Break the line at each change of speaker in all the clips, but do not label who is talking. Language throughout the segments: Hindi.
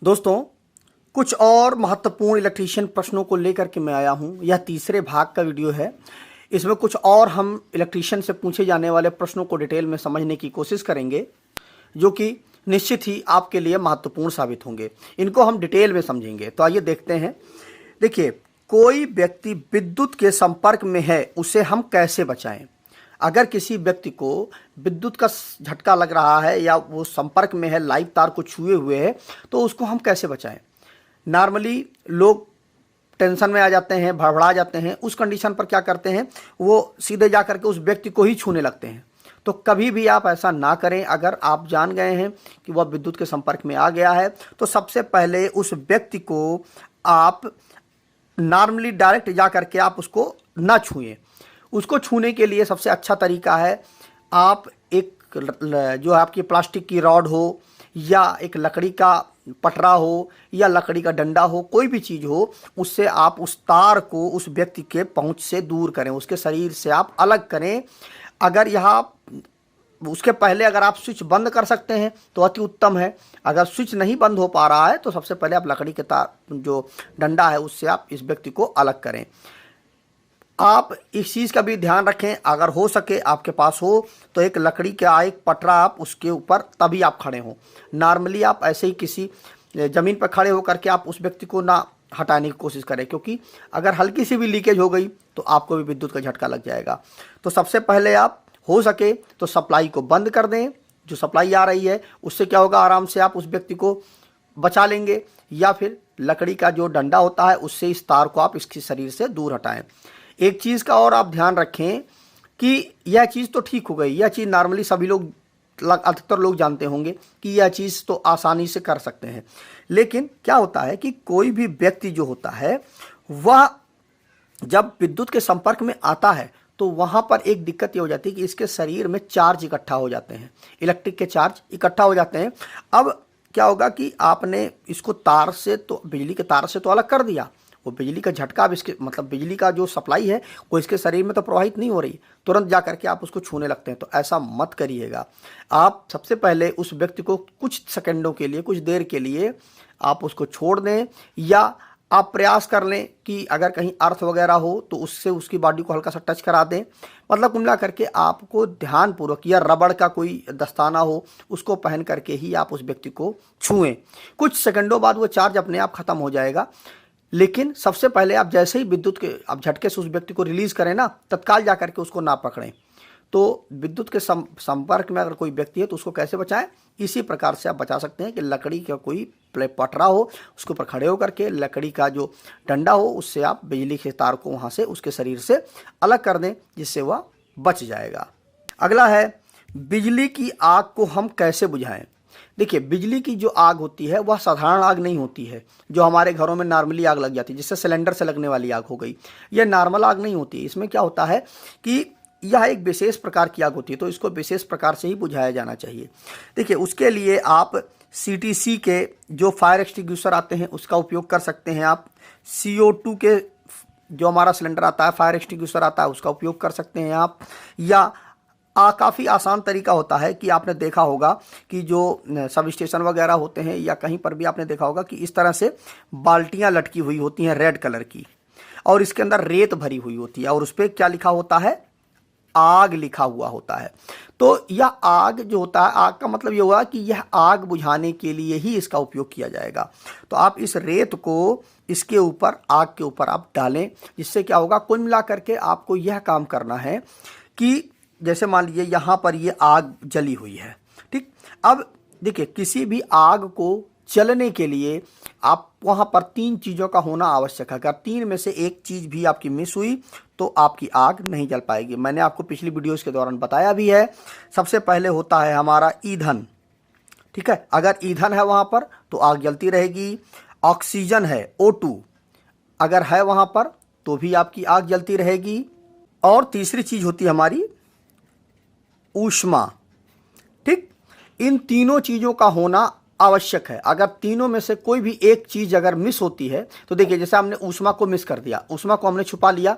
दोस्तों, कुछ और महत्वपूर्ण इलेक्ट्रीशियन प्रश्नों को लेकर के मैं आया हूं। यह तीसरे भाग का वीडियो है। इसमें कुछ और हम इलेक्ट्रीशियन से पूछे जाने वाले प्रश्नों को डिटेल में समझने की कोशिश करेंगे, जो कि निश्चित ही आपके लिए महत्वपूर्ण साबित होंगे। इनको हम डिटेल में समझेंगे। तो आइए देखते हैं। देखिए, कोई व्यक्ति विद्युत के संपर्क में है, उसे हम कैसे बचाएं? अगर किसी व्यक्ति को विद्युत का झटका लग रहा है या वो संपर्क में है, लाइव तार को छुए हुए है, तो उसको हम कैसे बचाएं? नॉर्मली लोग टेंशन में आ जाते हैं, भड़बड़ा जाते हैं। उस कंडीशन पर क्या करते हैं, वो सीधे जा करके उस व्यक्ति को ही छूने लगते हैं। तो कभी भी आप ऐसा ना करें। अगर आप जान गए हैं कि वह विद्युत के संपर्क में आ गया है, तो सबसे पहले उस व्यक्ति को आप नॉर्मली डायरेक्ट जा करके आप उसको ना छुएं। उसको छूने के लिए सबसे अच्छा तरीका है, आप एक जो आपकी प्लास्टिक की रॉड हो या एक लकड़ी का पटरा हो या लकड़ी का डंडा हो, कोई भी चीज़ हो, उससे आप उस तार को उस व्यक्ति के पहुंच से दूर करें, उसके शरीर से आप अलग करें। अगर यहाँ उसके पहले अगर आप स्विच बंद कर सकते हैं तो अति उत्तम है। अगर स्विच नहीं बंद हो पा रहा है तो सबसे पहले आप लकड़ी के तार जो डंडा है उससे आप इस व्यक्ति को अलग करें। आप इस चीज़ का भी ध्यान रखें, अगर हो सके आपके पास हो तो एक लकड़ी का एक पटरा आप उसके ऊपर तभी आप खड़े हों। नॉर्मली आप ऐसे ही किसी ज़मीन पर खड़े होकर के आप उस व्यक्ति को ना हटाने की कोशिश करें, क्योंकि अगर हल्की सी भी लीकेज हो गई तो आपको भी विद्युत का झटका लग जाएगा। तो सबसे पहले आप हो सके तो सप्लाई को बंद कर दें। जो सप्लाई आ रही है उससे क्या होगा, आराम से आप उस व्यक्ति को बचा लेंगे। या फिर लकड़ी का जो डंडा होता है उससे इस तार को आप इसके शरीर से दूर हटाएं। एक चीज़ का और आप ध्यान रखें कि यह चीज़ तो ठीक हो गई, यह चीज़ नॉर्मली सभी लोग अधिकतर लोग जानते होंगे कि यह चीज़ तो आसानी से कर सकते हैं। लेकिन क्या होता है कि कोई भी व्यक्ति जो होता है वह जब विद्युत के संपर्क में आता है तो वहाँ पर एक दिक्कत ये हो जाती है कि इसके शरीर में चार्ज इकट्ठा हो जाते हैं, इलेक्ट्रिक के चार्ज इकट्ठा हो जाते हैं। अब क्या होगा कि आपने इसको तार से तो बिजली के तार से तो अलग कर दिया, वो बिजली का झटका अब इसके मतलब बिजली का जो सप्लाई है वो इसके शरीर में तो प्रवाहित नहीं हो रही, तुरंत जा करके आप उसको छूने लगते हैं। तो ऐसा मत करिएगा। आप सबसे पहले उस व्यक्ति को कुछ सेकंडों के लिए, कुछ देर के लिए आप उसको छोड़ दें, या आप प्रयास कर लें कि अगर कहीं अर्थ वगैरह हो तो उससे उसकी बॉडी को हल्का सा टच करा दें। मतलब कुल मिला करके आपको ध्यानपूर्वक, या रबड़ का कोई दस्ताना हो उसको पहन करके ही आप उस व्यक्ति को छुएं। कुछ सेकंडों बाद वो चार्ज अपने आप खत्म हो जाएगा। लेकिन सबसे पहले आप जैसे ही विद्युत के आप झटके से उस व्यक्ति को रिलीज करें ना, तत्काल जा करके उसको ना पकड़ें। तो विद्युत के संपर्क में अगर कोई व्यक्ति है तो उसको कैसे बचाएं, इसी प्रकार से आप बचा सकते हैं कि लकड़ी का कोई पटरा हो, उसके ऊपर खड़े होकर के लकड़ी का जो डंडा हो उससे आप बिजली के तार को वहाँ से उसके शरीर से अलग कर दें, जिससे वह बच जाएगा। अगला है, बिजली की आग को हम कैसे बुझाएं? देखिए, बिजली की जो आग होती है वह साधारण आग नहीं होती है, जो हमारे घरों में नॉर्मली आग लग जाती है, जिससे सिलेंडर से लगने वाली आग हो गई। यह नॉर्मल आग नहीं होती। इसमें क्या होता है कि यह एक विशेष प्रकार की आग होती है, तो इसको विशेष प्रकार से ही बुझाया जाना चाहिए। देखिए, उसके लिए आप CTC के जो फायर एक्सटिंग्विशर आते हैं उसका उपयोग कर सकते हैं। आप CO2 के जो हमारा सिलेंडर आता है, फायर एक्सटिंग्विशर आता है, उसका उपयोग कर सकते हैं आप। या काफ़ी आसान तरीका होता है कि आपने देखा होगा कि जो सब स्टेशन वगैरह होते हैं या कहीं पर भी आपने देखा होगा कि इस तरह से बाल्टियां लटकी हुई होती हैं रेड कलर की, और इसके अंदर रेत भरी हुई होती है, और उस पर क्या लिखा होता है, आग लिखा हुआ होता है। तो यह आग जो होता है, आग का मतलब ये हुआ कि यह आग बुझाने के लिए ही इसका उपयोग किया जाएगा। तो आप इस रेत को इसके ऊपर, आग के ऊपर आप डालें, जिससे क्या होगा, कुल मिला करके आपको यह काम करना है कि जैसे मान लीजिए यहाँ पर ये आग जली हुई है, ठीक। अब देखिए, किसी भी आग को जलने के लिए आप वहाँ पर 3 चीज़ों का होना आवश्यक है। अगर 3 में से एक चीज़ भी आपकी मिस हुई तो आपकी आग नहीं जल पाएगी। मैंने आपको पिछली वीडियोस के दौरान बताया भी है। सबसे पहले होता है हमारा ईंधन, ठीक है। अगर ईंधन है वहाँ पर तो आग जलती रहेगी। ऑक्सीजन है, O2 अगर है वहाँ पर तो भी आपकी आग जलती रहेगी। और तीसरी चीज़ होती है हमारी ऊष्मा, ठीक। इन तीनों चीज़ों का होना आवश्यक है। अगर तीनों में से कोई भी एक चीज़ अगर मिस होती है तो देखिए, जैसे हमने ऊष्मा को मिस कर दिया, ऊष्मा को हमने छुपा लिया,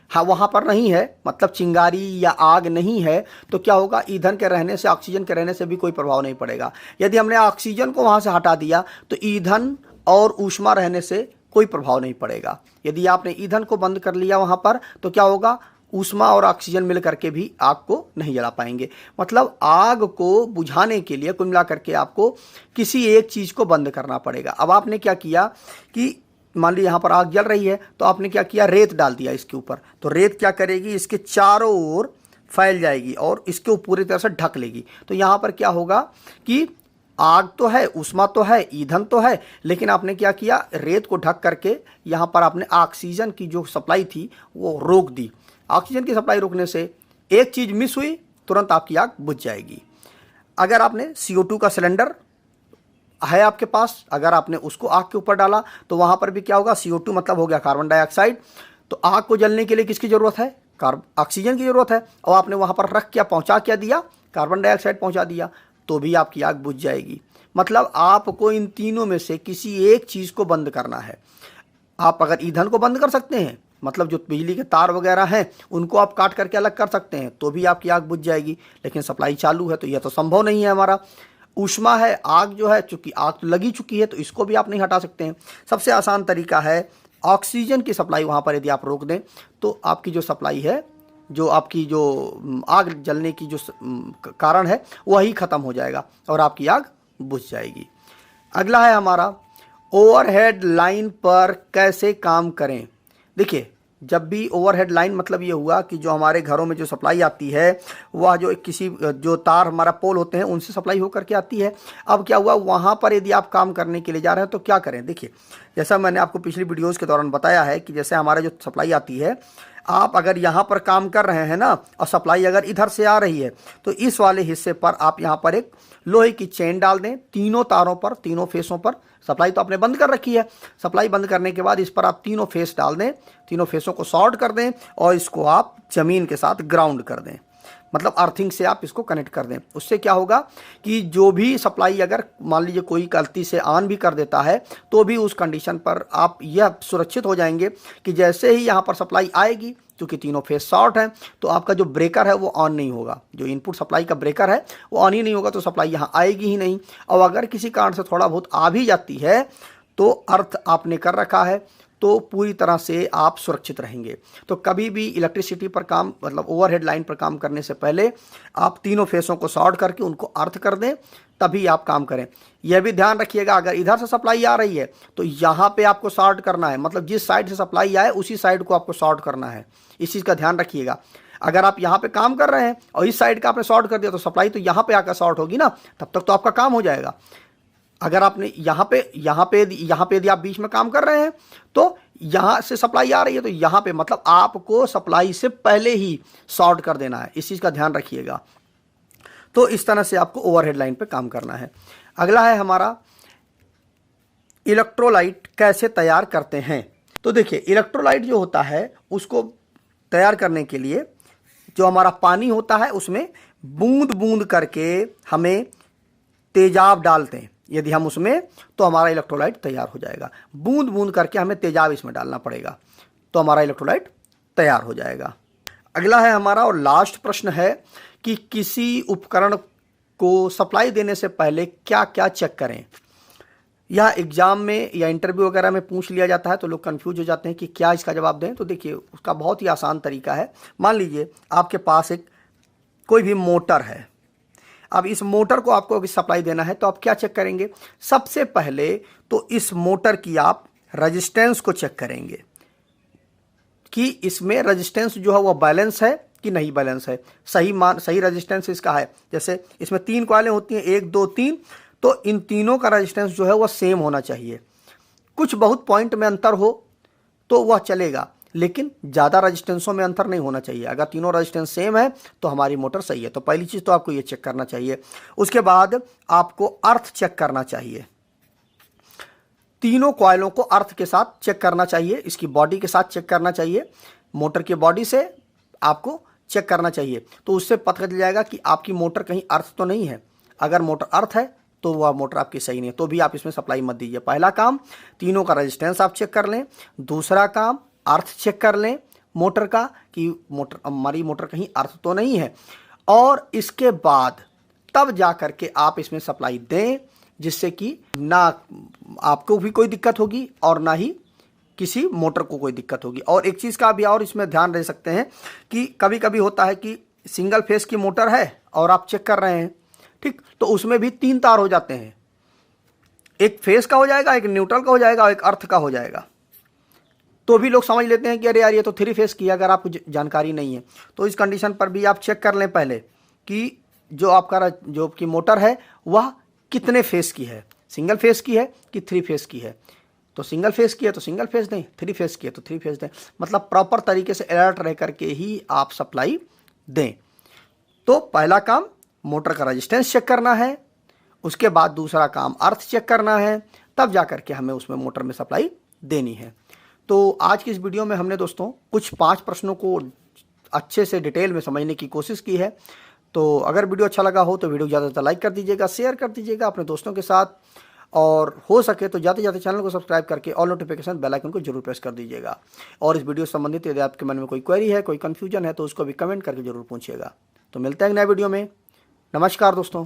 हाँ वहाँ पर नहीं है, मतलब चिंगारी या आग नहीं है, तो क्या होगा, ईंधन के रहने से, ऑक्सीजन के रहने से भी कोई प्रभाव नहीं पड़ेगा। यदि हमने ऑक्सीजन को वहाँ से हटा दिया तो ईंधन और ऊष्मा रहने से कोई प्रभाव नहीं पड़ेगा। यदि आपने ईंधन को बंद कर लिया वहाँ पर तो क्या होगा, ऊष्मा और ऑक्सीजन मिल करके भी आग को नहीं जला पाएंगे। मतलब आग को बुझाने के लिए कुल मिला करके आपको किसी एक चीज़ को बंद करना पड़ेगा। अब आपने क्या किया कि मान लीजिए यहाँ पर आग जल रही है, तो आपने क्या किया, रेत डाल दिया इसके ऊपर, तो रेत क्या करेगी, इसके चारों ओर फैल जाएगी और इसको पूरी तरह से ढक लेगी। तो यहाँ पर क्या होगा कि आग तो है, ऊष्मा तो है, ईंधन तो है, लेकिन आपने क्या किया, रेत को ढक करके यहाँ पर आपने ऑक्सीजन की जो सप्लाई थी वो रोक दी। ऑक्सीजन की सप्लाई रोकने से एक चीज़ मिस हुई, तुरंत आपकी आग बुझ जाएगी। अगर आपने CO2 का सिलेंडर है आपके पास, अगर आपने उसको आग के ऊपर डाला तो वहाँ पर भी क्या होगा, CO2 मतलब हो गया कार्बन डाइऑक्साइड। तो आग को जलने के लिए किसकी ज़रूरत है, ऑक्सीजन की ज़रूरत है, और आपने वहाँ पर रख क्या, पहुँचा क्या दिया, कार्बन डाइऑक्साइड पहुँचा दिया, तो भी आपकी आग बुझ जाएगी। मतलब आपको इन तीनों में से किसी एक चीज़ को बंद करना है। आप अगर ईंधन को बंद कर सकते हैं, मतलब जो बिजली के तार वगैरह हैं उनको आप काट करके अलग कर सकते हैं, तो भी आपकी आग बुझ जाएगी, लेकिन सप्लाई चालू है तो यह तो संभव नहीं है हमारा। ऊष्मा है, आग जो है, चूंकि आग तो लगी चुकी है तो इसको भी आप नहीं हटा सकते हैं। सबसे आसान तरीका है ऑक्सीजन की सप्लाई वहाँ पर यदि आप रोक दें तो आपकी जो सप्लाई है, जो आपकी जो आग जलने की जो कारण है वही ख़त्म हो जाएगा और आपकी आग बुझ जाएगी। अगला है हमारा, ओवरहेड लाइन पर कैसे काम करें। देखिए, जब भी ओवरहेड लाइन मतलब ये हुआ कि जो हमारे घरों में जो सप्लाई आती है वह जो किसी जो तार हमारा पोल होते हैं उनसे सप्लाई होकर के आती है। अब क्या हुआ, वहाँ पर यदि आप काम करने के लिए जा रहे हैं तो क्या करें। देखिए, जैसा मैंने आपको पिछली वीडियोस के दौरान बताया है कि जैसे हमारा जो सप्लाई आती है, आप अगर यहाँ पर काम कर रहे हैं ना और सप्लाई अगर इधर से आ रही है तो इस वाले हिस्से पर आप यहाँ पर एक लोहे की चेन डाल दें, तीनों तारों पर, तीनों फेसों पर। सप्लाई तो आपने बंद कर रखी है, सप्लाई बंद करने के बाद इस पर आप तीनों फेस डाल दें, तीनों फेसों को शॉर्ट कर दें और इसको आप ज़मीन के साथ ग्राउंड कर दें, मतलब अर्थिंग से आप इसको कनेक्ट कर दें। उससे क्या होगा कि जो भी सप्लाई अगर मान लीजिए कोई गलती से ऑन भी कर देता है तो भी उस कंडीशन पर आप यह सुरक्षित हो जाएंगे कि जैसे ही यहाँ पर सप्लाई आएगी, क्योंकि तीनों फेस शॉर्ट हैं, तो आपका जो ब्रेकर है वो ऑन नहीं होगा, जो इनपुट सप्लाई का ब्रेकर है वो ऑन ही नहीं होगा, तो सप्लाई यहाँ आएगी ही नहीं। और अगर किसी कारण से थोड़ा बहुत आ भी जाती है तो अर्थ आपने कर रखा है तो पूरी तरह से आप सुरक्षित रहेंगे। तो कभी भी इलेक्ट्रिसिटी पर काम, मतलब ओवरहेड लाइन पर काम करने से पहले आप तीनों फेसों को शॉर्ट करके उनको अर्थ कर दें, तभी आप काम करें। यह भी ध्यान रखिएगा, अगर इधर से सप्लाई आ रही है तो यहाँ पे आपको शॉर्ट करना है, मतलब जिस साइड से सप्लाई आए उसी साइड को आपको शॉर्ट करना है। इस चीज़ का ध्यान रखिएगा। अगर आप यहाँ पे काम कर रहे हैं और इस साइड का आपने शॉर्ट कर दिया तो सप्लाई तो यहाँ पे आकर शॉर्ट होगी ना, तब तक तो आपका काम हो जाएगा। अगर आपने यहाँ पे यदि आप बीच में काम कर रहे हैं तो यहाँ से सप्लाई आ रही है तो यहाँ पे मतलब आपको सप्लाई से पहले ही शॉर्ट कर देना है, इस चीज़ का ध्यान रखिएगा। तो इस तरह से आपको ओवरहेड लाइन पे काम करना है। अगला है हमारा, इलेक्ट्रोलाइट कैसे तैयार करते हैं। तो देखिए, इलेक्ट्रोलाइट जो होता है उसको तैयार करने के लिए जो हमारा पानी होता है उसमें बूंद बूंद करके हमें तेजाब डालते हैं। यदि हम उसमें, तो हमारा इलेक्ट्रोलाइट तैयार हो जाएगा। बूंद बूंद करके हमें तेजाब इसमें डालना पड़ेगा तो हमारा इलेक्ट्रोलाइट तैयार हो जाएगा। अगला है हमारा और लास्ट प्रश्न है कि किसी उपकरण को सप्लाई देने से पहले क्या क्या चेक करें। यह एग्जाम में या इंटरव्यू वगैरह में पूछ लिया जाता है तो लोग कंफ्यूज हो जाते हैं कि क्या इसका जवाब दें। तो देखिए, उसका बहुत ही आसान तरीका है। मान लीजिए आपके पास एक कोई भी मोटर है, अब इस मोटर को आपको अभी सप्लाई देना है तो आप क्या चेक करेंगे। सबसे पहले तो इस मोटर की आप रजिस्टेंस को चेक करेंगे कि इसमें रजिस्टेंस जो है वो बैलेंस है कि नहीं बैलेंस है, सही रजिस्टेंस इसका है। जैसे इसमें 3 कॉइलें होती हैं, 1 2 3, तो इन तीनों का रजिस्टेंस जो है वह सेम होना चाहिए। कुछ बहुत पॉइंट में अंतर हो तो वह चलेगा, लेकिन ज़्यादा रजिस्टेंसों में अंतर नहीं होना चाहिए। अगर तीनों रजिस्टेंस सेम है तो हमारी मोटर सही है। तो पहली चीज़ तो आपको ये चेक करना चाहिए। उसके बाद आपको अर्थ चेक करना चाहिए, तीनों कॉइलों को अर्थ के साथ चेक करना चाहिए, इसकी बॉडी के साथ चेक करना चाहिए, मोटर की बॉडी से आपको चेक करना चाहिए। तो उससे पता चल जाएगा कि आपकी मोटर कहीं अर्थ तो नहीं है। अगर मोटर अर्थ है तो वह मोटर आपकी सही नहीं है, तो भी आप इसमें सप्लाई मत दीजिए। पहला काम तीनों का रेजिस्टेंस आप चेक कर लें, दूसरा काम अर्थ चेक कर लें, मोटर का कि मोटर हमारी मोटर कहीं अर्थ तो नहीं है, और इसके बाद तब जा करके आप इसमें सप्लाई दें, जिससे कि ना आपको भी कोई दिक्कत होगी और ना ही किसी मोटर को कोई दिक्कत होगी। और एक चीज़ का भी और इसमें ध्यान रख सकते हैं कि कभी कभी होता है कि सिंगल फेस की मोटर है और आप चेक कर रहे हैं, ठीक, तो उसमें भी 3 तार हो जाते हैं, एक फेस का हो जाएगा, एक न्यूट्रल का हो जाएगा और एक अर्थ का हो जाएगा। तो भी लोग समझ लेते हैं कि अरे यार ये तो 3 फेस की है। अगर आपको जानकारी नहीं है तो इस कंडीशन पर भी आप चेक कर लें पहले कि जो आपका जो की मोटर है वह कितने फेस की है, सिंगल फेस की है कि 3 फेस की है। तो सिंगल फेस की है तो सिंगल फेस दें, 3 फेस की है तो 3 फेस दें, मतलब प्रॉपर तरीके से अलर्ट रह करके ही आप सप्लाई दें। तो पहला काम मोटर का रेजिस्टेंस चेक करना है, उसके बाद दूसरा काम अर्थ चेक करना है, तब जा करके हमें उसमें मोटर में सप्लाई देनी है। तो आज की इस वीडियो में हमने दोस्तों कुछ 5 प्रश्नों को अच्छे से डिटेल में समझने की कोशिश की है। तो अगर वीडियो अच्छा लगा हो तो वीडियो ज़्यादा से ज़्यादा लाइक कर दीजिएगा, शेयर कर दीजिएगा अपने दोस्तों के साथ, और हो सके तो जाते जाते चैनल को सब्सक्राइब करके ऑल नोटिफिकेशन बेल आइकन को जरूर प्रेस कर दीजिएगा। और इस वीडियो से संबंधित यदि आपके मन में कोई क्वेरी है, कोई कन्फ्यूजन है तो उसको भी कमेंट करके जरूर पूछिएगा। तो मिलते हैं नए वीडियो में। नमस्कार दोस्तों।